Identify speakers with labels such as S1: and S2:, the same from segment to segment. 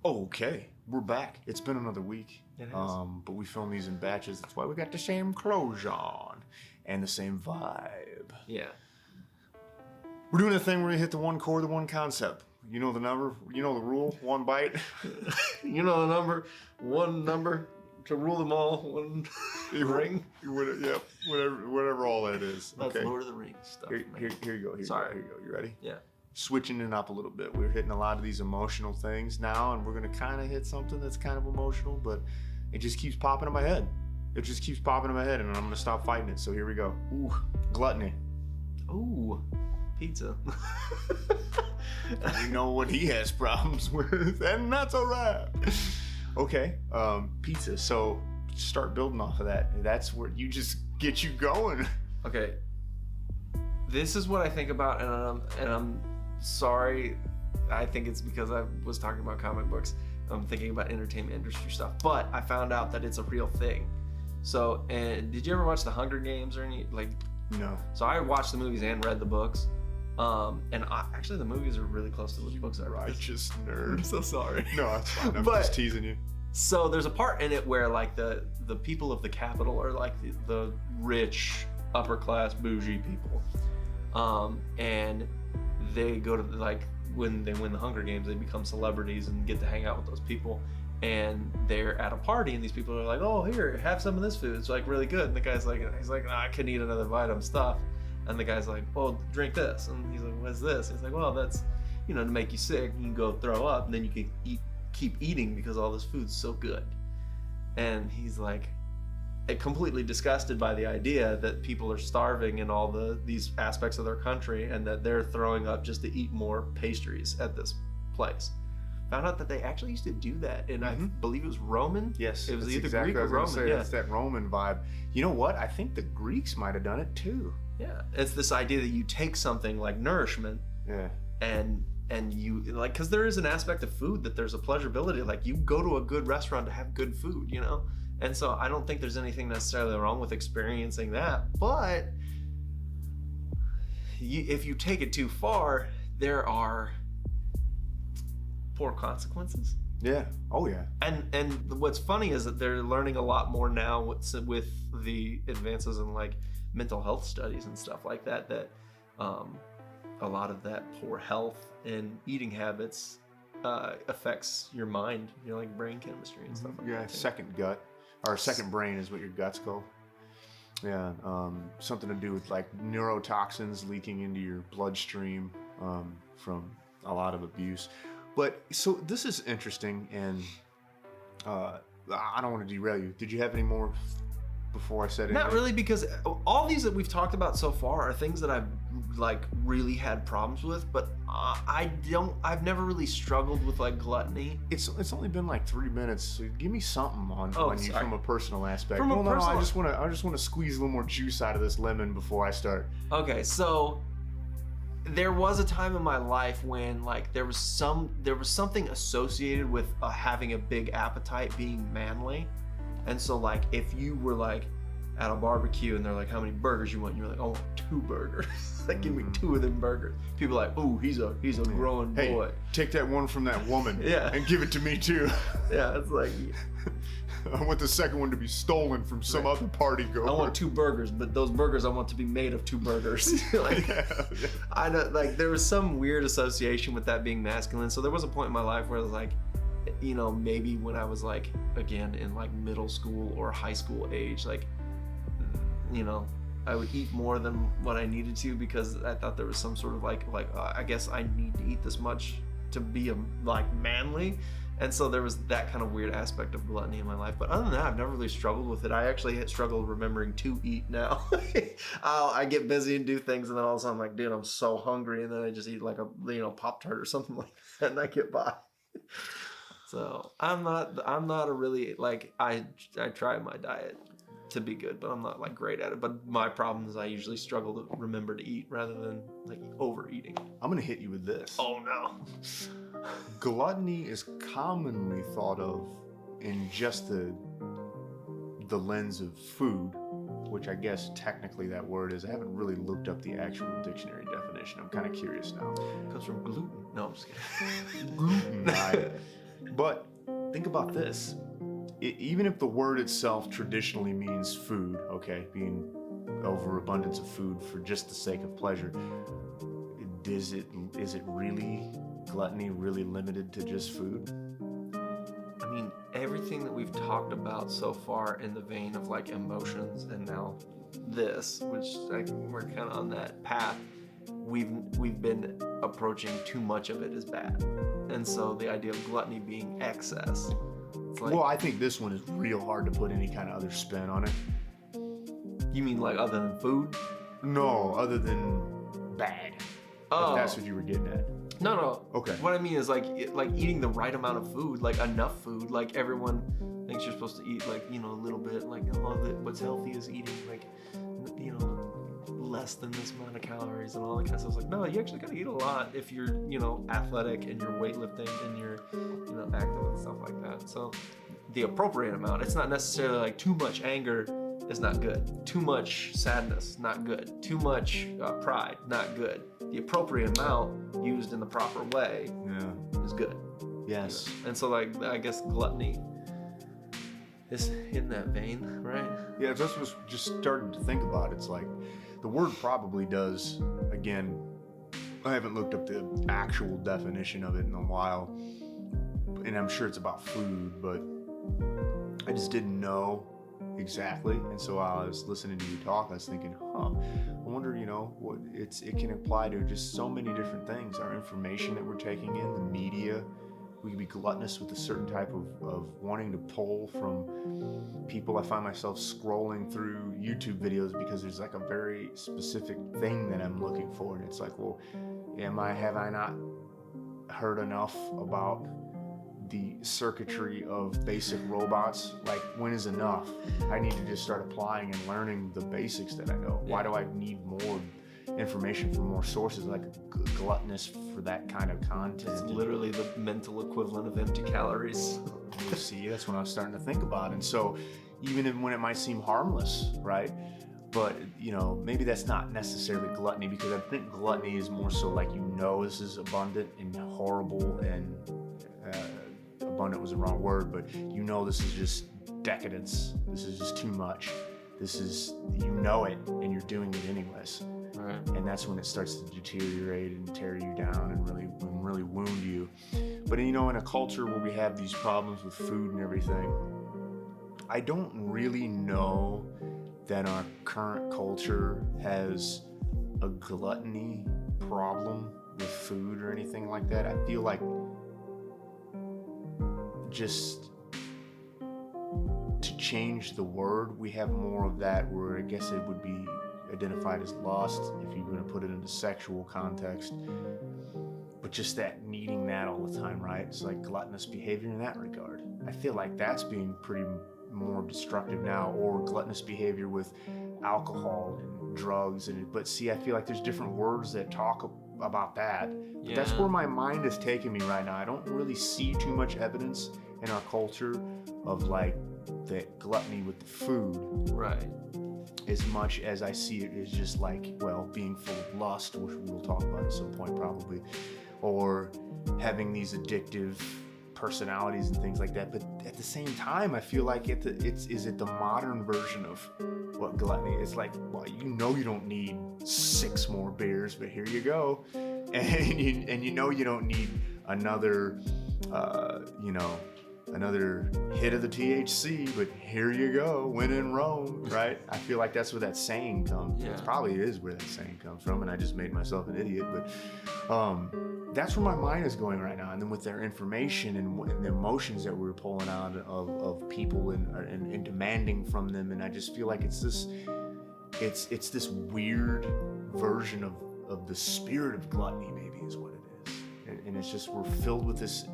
S1: Okay, we're back. It's been another week.
S2: It has.
S1: But we film these in batches. That's why we got the same clothes on and the same vibe.
S2: Yeah.
S1: We're doing a thing where we hit the one core, the one concept. You know the number, you know the rule, one bite.
S2: You know the number, one number to rule them all, one ring.
S1: Yep, whatever all that is.
S2: That's
S1: Okay.
S2: Lord of the Rings stuff.
S1: Here you go.
S2: Sorry.
S1: Here you go. You ready?
S2: Yeah.
S1: Switching it up a little bit. We're hitting a lot of these emotional things now, and we're gonna kind of hit something that's kind of emotional, but it just keeps popping in my head. It just keeps popping in my head, and I'm gonna stop fighting it. So here we go. Ooh, gluttony.
S2: Ooh, pizza.
S1: We know what he has problems with, and that's all right. Okay, pizza. So start building off of that. That's where you just get you going.
S2: Okay. This is what I think about, and I'm sorry. I think it's because I was talking about comic books. I'm thinking about entertainment industry stuff, but I found out that it's a real thing. So, and did you ever watch the Hunger Games or any like?
S1: No.
S2: So I watched the movies and read the books. Actually, the movies are really close to the books I read.
S1: Righteous nerd.
S2: I'm so sorry.
S1: No, that's fine. I'm
S2: But-
S1: just teasing you.
S2: So there's a part in it where like the people of the capital are like the rich, upper class, bougie people, and they go to like when they win the Hunger Games, they become celebrities and get to hang out with those people. And they're at a party, and these people are like, "Oh, here, have some of this food. It's like really good." And the guy's like, "Nah, I couldn't eat another bite. I'm stuffed." And the guy's like, "Well, drink this." And he's like, "What's this?" He's like, "Well, that's, to make you sick. You can go throw up, and then you can keep eating because all this food's so good." And he's like, completely disgusted by the idea that people are starving in all these aspects of their country, and that they're throwing up just to eat more pastries at this place. Found out that they actually used to do that, and I believe it was Roman.
S1: Yes,
S2: it was
S1: that's
S2: either
S1: exactly
S2: Greek or
S1: what I was gonna
S2: Roman.
S1: say. It's that Roman vibe. You know what? I think the Greeks might have done it too.
S2: Yeah, it's this idea that you take something like nourishment,
S1: Yeah.
S2: and you like, because there is an aspect of food that there's a pleasurability. Like, you go to a good restaurant to have good food, and so I don't think there's anything necessarily wrong with experiencing that. But if you take it too far, there are poor consequences.
S1: Yeah. Oh yeah.
S2: And what's funny is that they're learning a lot more now with the advances in like mental health studies and stuff like that, a lot of that poor health and eating habits affects your mind, like brain chemistry and stuff like that.
S1: Yeah, second gut, or second brain is what your gut's called. Yeah, something to do with like neurotoxins leaking into your bloodstream from a lot of abuse. But so this is interesting, and I don't want to derail you. Did you have any more before I said anything?
S2: Not really, because all these that we've talked about so far are things that I've like really had problems with, but I've never really struggled with like gluttony.
S1: It's only been like 3 minutes. So give me something on you from a personal aspect.
S2: From a personal...
S1: I just want to squeeze a little more juice out of this lemon before I start.
S2: Okay, so there was a time in my life when like there was something associated with having a big appetite being manly. And so like if you were like at a barbecue and they're like, "How many burgers you want?" And you're like, "I want 2 burgers." Like, give me 2 of them burgers. People are like, "Ooh, he's a growing boy.
S1: Hey, take that one from that woman
S2: Yeah.
S1: and give it to me too."
S2: Yeah, it's like,
S1: I want the second one to be stolen from some other party goer.
S2: I want 2 burgers, but those burgers I want to be made of 2 burgers. Like,
S1: Yeah.
S2: I know, like there was some weird association with that being masculine. So there was a point in my life where I was like, maybe when I was like, again, in like middle school or high school age, like, I would eat more than what I needed to, because I thought there was some sort of I guess I need to eat this much to be manly. And so there was that kind of weird aspect of gluttony in my life. But other than that, I've never really struggled with it. I actually had struggled remembering to eat now. I get busy and do things, and then all of a sudden I'm like, dude, I'm so hungry, and then I just eat like a Pop-Tart or something like that, and I get by. So I'm not a really I try my diet to be good, but I'm not like great at it. But my problem is I usually struggle to remember to eat rather than like overeating.
S1: I'm gonna hit you with this.
S2: Oh no.
S1: Gluttony is commonly thought of in just the lens of food, which I guess technically that word is. I haven't really looked up the actual dictionary definition. I'm kind of curious now.
S2: It comes from gluten. No, I'm just kidding.
S1: Gluten. But think about this. Even if the word itself traditionally means food, okay, being overabundance of food for just the sake of pleasure, is it really gluttony really limited to just food?
S2: I mean, everything that we've talked about so far in the vein of like emotions, and now this, which like we're kind of on that path, we've been approaching too much of it as bad, and so the idea of gluttony being excess. It's like,
S1: Well, I think this one is real hard to put any kind of other spin on it.
S2: you mean like other than food?
S1: No, other than bad.
S2: Oh,
S1: If that's what you were getting at.
S2: no.
S1: Okay.
S2: What I mean is like eating the right amount of food, like enough food. Like everyone thinks you're supposed to eat like, you know, a little bit. Like, oh, what's healthy is eating like, you know, less than this amount of calories and all that kind of stuff. It's like, no, you actually gotta eat a lot if you're, you know, athletic and you're weightlifting and you're, you know, active and stuff like that. So the appropriate amount. It's not necessarily like too much anger is not good. Too much sadness, not good. Too much pride, not good. The appropriate amount used in the proper way is good.
S1: Yes.
S2: You know? And so like, I guess gluttony is in that vein, right?
S1: Yeah, that's what I was just starting to think about. It's like the word probably does, again, I haven't looked up the actual definition of it in a while, and I'm sure it's about food, but I just didn't know exactly. And so while I was listening to you talk, I was thinking, I wonder, you know, what it can apply to just so many different things. Our information that we're taking in, the media. We can be gluttonous with a certain type of wanting to pull from people. I find myself scrolling through YouTube videos because there's like a very specific thing that I'm looking for, and it's like, well, have I not heard enough about the circuitry of basic robots? Like, when is enough? I need to just start applying and learning the basics that I know. Why do I need more information from more sources? Like gluttonous for that kind of content.
S2: It's literally the mental equivalent of empty calories.
S1: You see, that's what I was starting to think about. And so even when it might seem harmless, right? But, you know, maybe that's not necessarily gluttony, because I think gluttony is more so like, you know, this is abundant and horrible, and abundant was the wrong word, but you know, this is just decadence. This is just too much. This is, you know it, and you're doing it anyways.
S2: Right.
S1: And that's when it starts to deteriorate and tear you down and really wound you. But, you know, in a culture where we have these problems with food and everything, I don't really know that our current culture has a gluttony problem with food or anything like that. I feel like just to change the word, we have more of that, where I guess it would be identified as lust if you're going to put it in a sexual context, but just that needing that all the time, right? It's like gluttonous behavior in that regard. I feel like that's being pretty more destructive now, or gluttonous behavior with alcohol and drugs. But see, I feel like there's different words that talk about that. But that's where my mind is taking me right now. I don't really see too much evidence in our culture of like the gluttony with the food.
S2: Right.
S1: As much as I see it as just like, well, being full of lust, which we'll talk about at some point probably, or having these addictive personalities and things like that. But at the same time, I feel like is it the modern version of what gluttony is? Like, well, you know, you don't need 6 more beers, but here you go, and you know you don't need another another hit of the THC, but here you go, when in Rome, right? I feel like that's where that saying comes.
S2: Yeah.
S1: It probably is where that saying comes from, and I just made myself an idiot, but that's where my mind is going right now. And then with their information and the emotions that we're pulling out of people and demanding from them, and I just feel like it's this weird version of the spirit of gluttony, maybe is what it is. And it's just, we're filled with this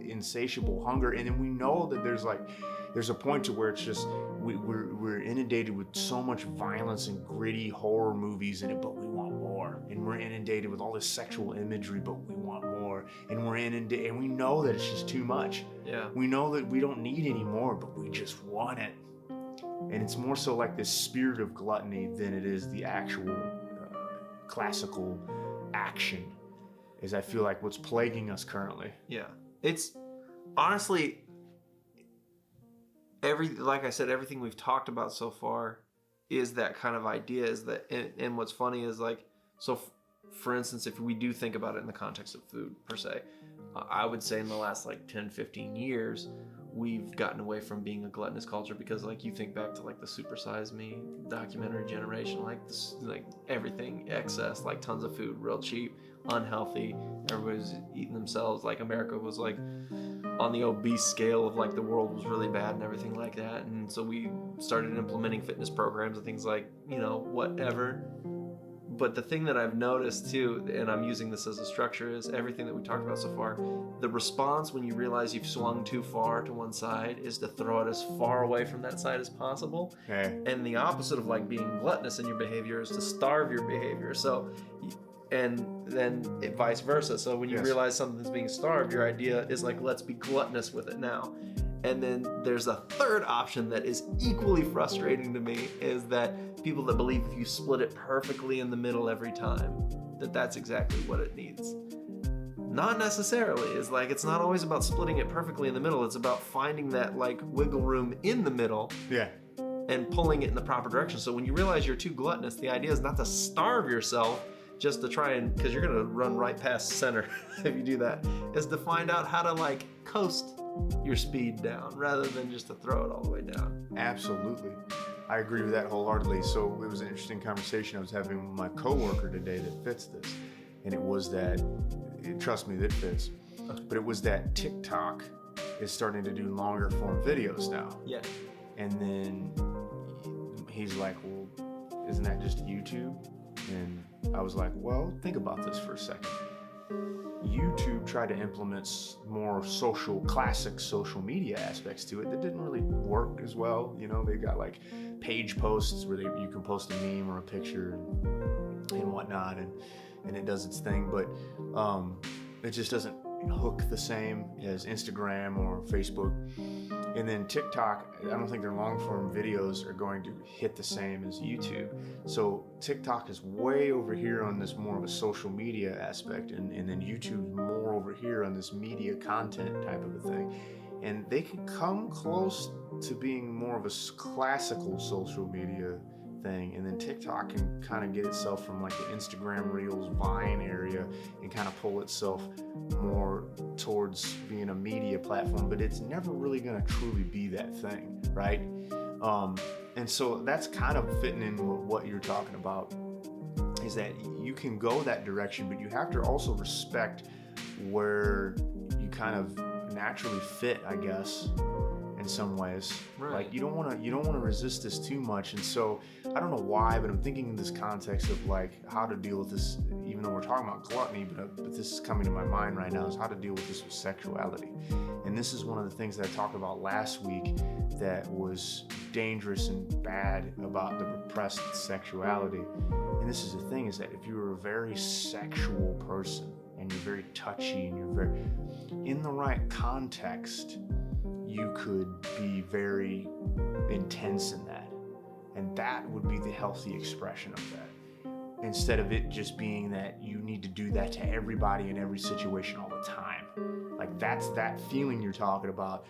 S1: insatiable hunger, and then we know that there's a point to where it's just we're inundated with so much violence and gritty horror movies in it, but we want more. And we're inundated with all this sexual imagery, but we want more. And we're inundated, and we know that it's just too much.
S2: Yeah.
S1: We know that we don't need any more, but we just want it. And it's more so like this spirit of gluttony than it is the actual classical action, is I feel like what's plaguing us currently.
S2: Yeah. It's honestly, like I said, everything we've talked about so far is that kind of idea. Is that, and what's funny is like, so for instance, if we do think about it in the context of food per se, I would say in the last like 10, 15 years, we've gotten away from being a gluttonous culture because like you think back to like the Super Size Me documentary generation, like this, like everything excess, like tons of food, real cheap, unhealthy, everybody's eating themselves. Like America was like on the obese scale of like the world was really bad and everything like that. And so we started implementing fitness programs and things like, you know, whatever. But the thing that I've noticed too, and I'm using this as a structure, is everything that we talked about so far, the response when you realize you've swung too far to one side is to throw it as far away from that side as possible.
S1: Okay.
S2: And the opposite of like being gluttonous in your behavior is to starve your behavior. So, and then vice versa. So when you realize something's being starved, your idea is like, let's be gluttonous with it now. And then there's a third option that is equally frustrating to me, is that people that believe if you split it perfectly in the middle every time, that's exactly what it needs. Not necessarily. It's like, it's not always about splitting it perfectly in the middle. It's about finding that like wiggle room in the middle.
S1: Yeah.
S2: And pulling it in the proper direction. So when you realize you're too gluttonous, the idea is not to starve yourself just to try and, because you're going to run right past center if you do that, is to find out how to like coast your speed down rather than just to throw it all the way down.
S1: Absolutely. I agree with that wholeheartedly. So it was an interesting conversation I was having with my coworker today that fits this. And it was that, trust me, that fits. But it was that TikTok is starting to do longer form videos now.
S2: Yeah.
S1: And then he's like, well, isn't that just YouTube? And I was like, well, think about this for a second. YouTube tried to implement more classic social media aspects to it that didn't really work as well. You know, they got like page posts where you can post a meme or a picture and whatnot, and it does its thing, but it just doesn't hook the same as Instagram or Facebook. And then TikTok, I don't think their long form videos are going to hit the same as YouTube. So TikTok is way over here on this more of a social media aspect, and then YouTube's more over here on this media content type of a thing. And they can come close to being more of a classical social media thing, and then TikTok can kind of get itself from like the Instagram Reels, Vine area and kind of pull itself more towards being a media platform, but it's never really going to truly be that thing, right? And so that's kind of fitting in with what you're talking about, is that you can go that direction, but you have to also respect where you kind of naturally fit, I guess, in some ways.
S2: Right.
S1: Like you don't want to resist this too much. And so I don't know why, but I'm thinking in this context of like how to deal with this, even though we're talking about gluttony, but this is coming to my mind right now, is how to deal with this with sexuality. And this is one of the things that I talked about last week that was dangerous and bad about the repressed sexuality. And this is the thing, is that if you're a very sexual person and you're very touchy and you're very in the right context, you could be very intense in that. And that would be the healthy expression of that. Instead of it just being that you need to do that to everybody in every situation all the time. Like that's that feeling you're talking about,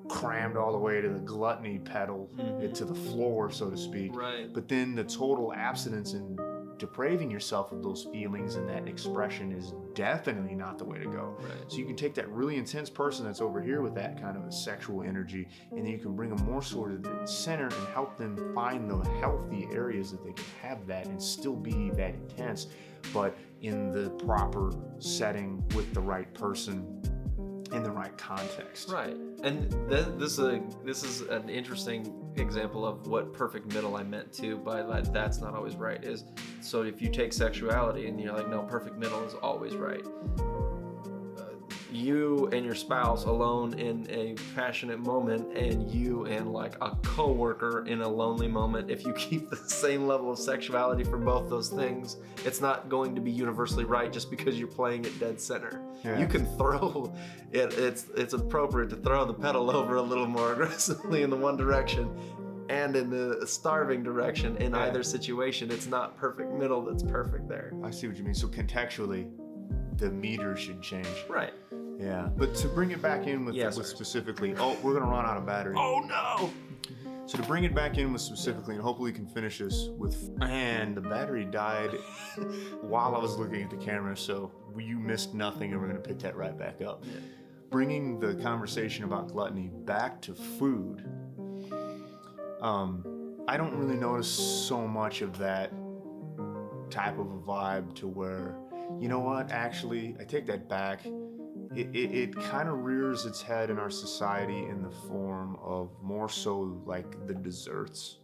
S1: crammed all the way to the gluttony pedal, to the floor, so to speak.
S2: Right.
S1: But then the total abstinence and depraving yourself of those feelings and that expression is definitely not the way to go.
S2: Right.
S1: So you can take that really intense person that's over here with that kind of a sexual energy, and then you can bring them more sort of the center and help them find the healthy areas that they can have that and still be that intense, but in the proper setting with the right person in the right context.
S2: Right. And this is an interesting example of what perfect middle I meant too by that's not always right. Is so if you take sexuality and you're like, no, perfect middle is always right. You and your spouse alone in a passionate moment, and you and like a coworker in a lonely moment, if you keep the same level of sexuality for both those things, it's not going to be universally right just because you're playing it dead center.
S1: Yeah.
S2: You can throw it, it's appropriate to throw the pedal over a little more aggressively in the one direction and in the starving direction in either situation. It's not perfect middle that's perfect there.
S1: I see what you mean. So contextually, the meter should change.
S2: Right.
S1: Yeah. But to bring it back in with specifically, we're gonna run out of battery.
S2: Oh no!
S1: So to bring it back in with specifically, and hopefully we can finish this with, and the battery died while I was looking at the camera, so you missed nothing, and we're gonna pick that right back up.
S2: Yeah.
S1: Bringing the conversation about gluttony back to food, I don't really notice so much of that type of a vibe to where, you know what, actually, I take that back. It kind of rears its head in our society in the form of more so like the desserts.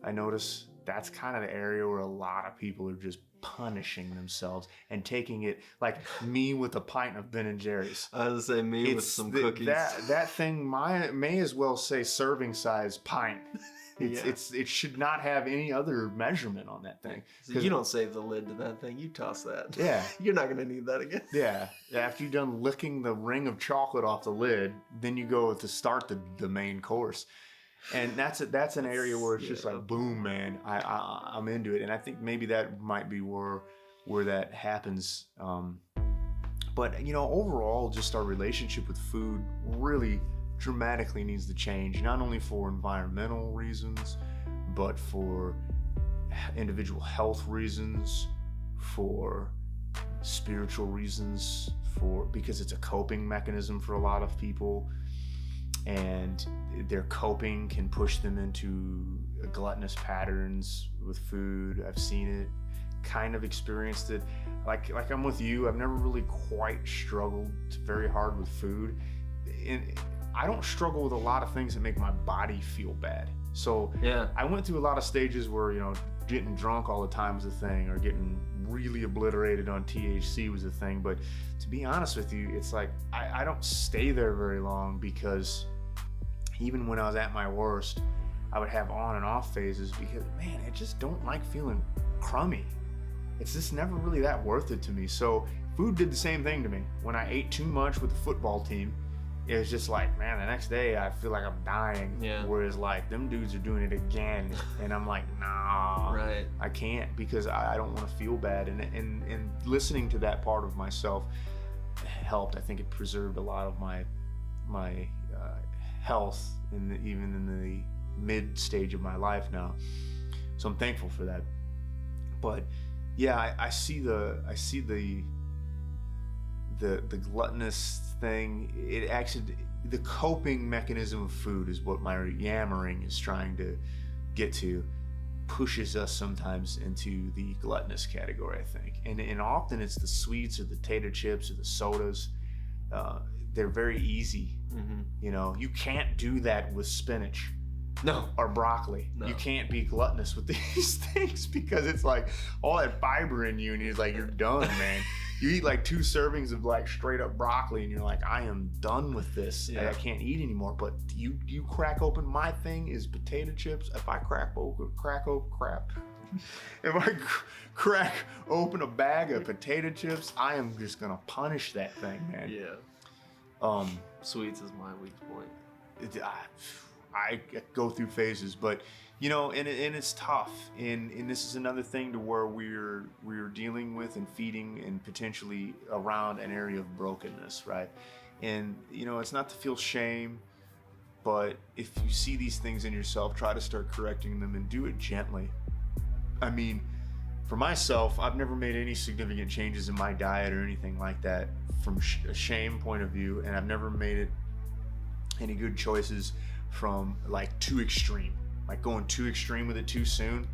S1: I notice that's kind of the area where a lot of people are just punishing themselves and taking it, like me with a pint of Ben and Jerry's.
S2: I was gonna say me with some cookies.
S1: That thing may as well say serving size pint. It should not have any other measurement on that thing.
S2: So you don't save the lid to that thing, you toss that.
S1: Yeah.
S2: You're not gonna need that again.
S1: Yeah. After you're done licking the ring of chocolate off the lid, then you go to start the main course. And that's an area where it's just like, boom, man, I'm into it. And I think maybe that might be where that happens. But, you know, overall, just our relationship with food really dramatically needs to change, not only for environmental reasons, but for individual health reasons, for spiritual reasons, because it's a coping mechanism for a lot of people. And their coping can push them into gluttonous patterns with food. I've seen it, kind of experienced it. Like I'm with you, I've never really quite struggled very hard with food. And I don't struggle with a lot of things that make my body feel bad. So yeah, I went through a lot of stages where, you know, getting drunk all the time was a thing, or getting really obliterated on THC was a thing. But to be honest with you, it's like I don't stay there very long, because even when I was at my worst, I would have on and off phases because, man, I just don't like feeling crummy. It's just never really that worth it to me. So food did the same thing to me. When I ate too much with the football team, it was just like, man, the next day I feel like I'm dying. Yeah. Whereas like them dudes are doing it again, and I'm like, nah, right. I can't, because I don't want to feel bad. And listening to that part of myself helped. I think it preserved a lot of my health even in the mid stage of my life now. So I'm thankful for that. But yeah, I see the gluttonous thing. It actually, the coping mechanism of food is what my yammering is trying to get to, pushes us sometimes into the gluttonous category, I think. And often it's the sweets or the potato chips or the sodas. They're very easy. Mm-hmm. You know, you can't do that with spinach. No. Or broccoli. No. You can't be gluttonous with these things, because it's like all that fiber in you, and you're like, you're done, man. You eat like 2 servings of like straight up broccoli, and you're like, I am done with this. Yeah. I can't eat anymore. But you crack open, my thing is potato chips. If I crack open a bag of potato chips, I am just gonna punish that thing, man. Yeah.
S2: Sweets is my weak point.
S1: I go through phases, but you know, and it's tough. And this is another thing to where we're dealing with and feeding and potentially around an area of brokenness, right? And you know, it's not to feel shame, but if you see these things in yourself, try to start correcting them, and do it gently. I mean, for myself, I've never made any significant changes in my diet or anything like that from a shame point of view, and I've never made it any good choices from like too extreme, like going too extreme with it too soon.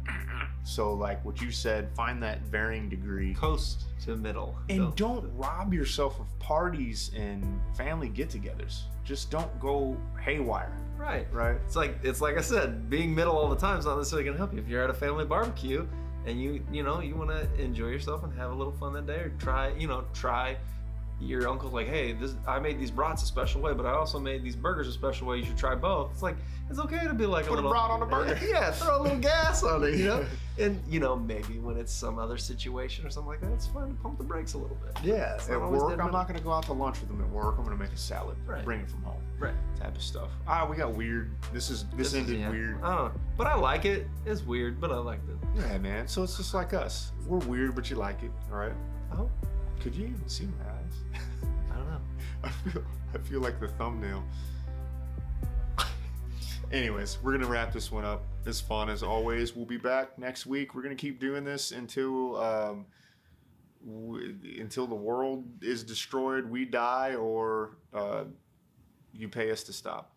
S1: So like what you said, find that varying degree,
S2: coast to middle,
S1: and don't rob yourself of parties and family get-togethers. Just don't go haywire. Right.
S2: It's like I said, being middle all the time is not necessarily gonna help you. If you're at a family barbecue and you want to enjoy yourself and have a little fun that day, or try your uncle's like, hey, I made these brats a special way, but I also made these burgers a special way. You should try both. It's like, it's okay to be like
S1: put a brat on a burger.
S2: Yeah, throw a little gas on it, you know? And, you know, maybe when it's some other situation or something like that, it's fun to pump the brakes a little bit.
S1: Yeah, at work, I'm not going to go out to lunch with them at work. I'm going to make a salad, bring it from home. Right. Type of stuff. We got weird. This ended weird.
S2: I don't know, but I like it. It's weird, but I liked it.
S1: Yeah, man. So it's just like us. We're weird, but you like it, all right?
S2: Oh.
S1: Could you even see my eyes?
S2: I don't know.
S1: I feel like the thumbnail. Anyways, we're gonna wrap this one up. It's fun as always. We'll be back next week. We're gonna keep doing this until the world is destroyed, we die, or you pay us to stop.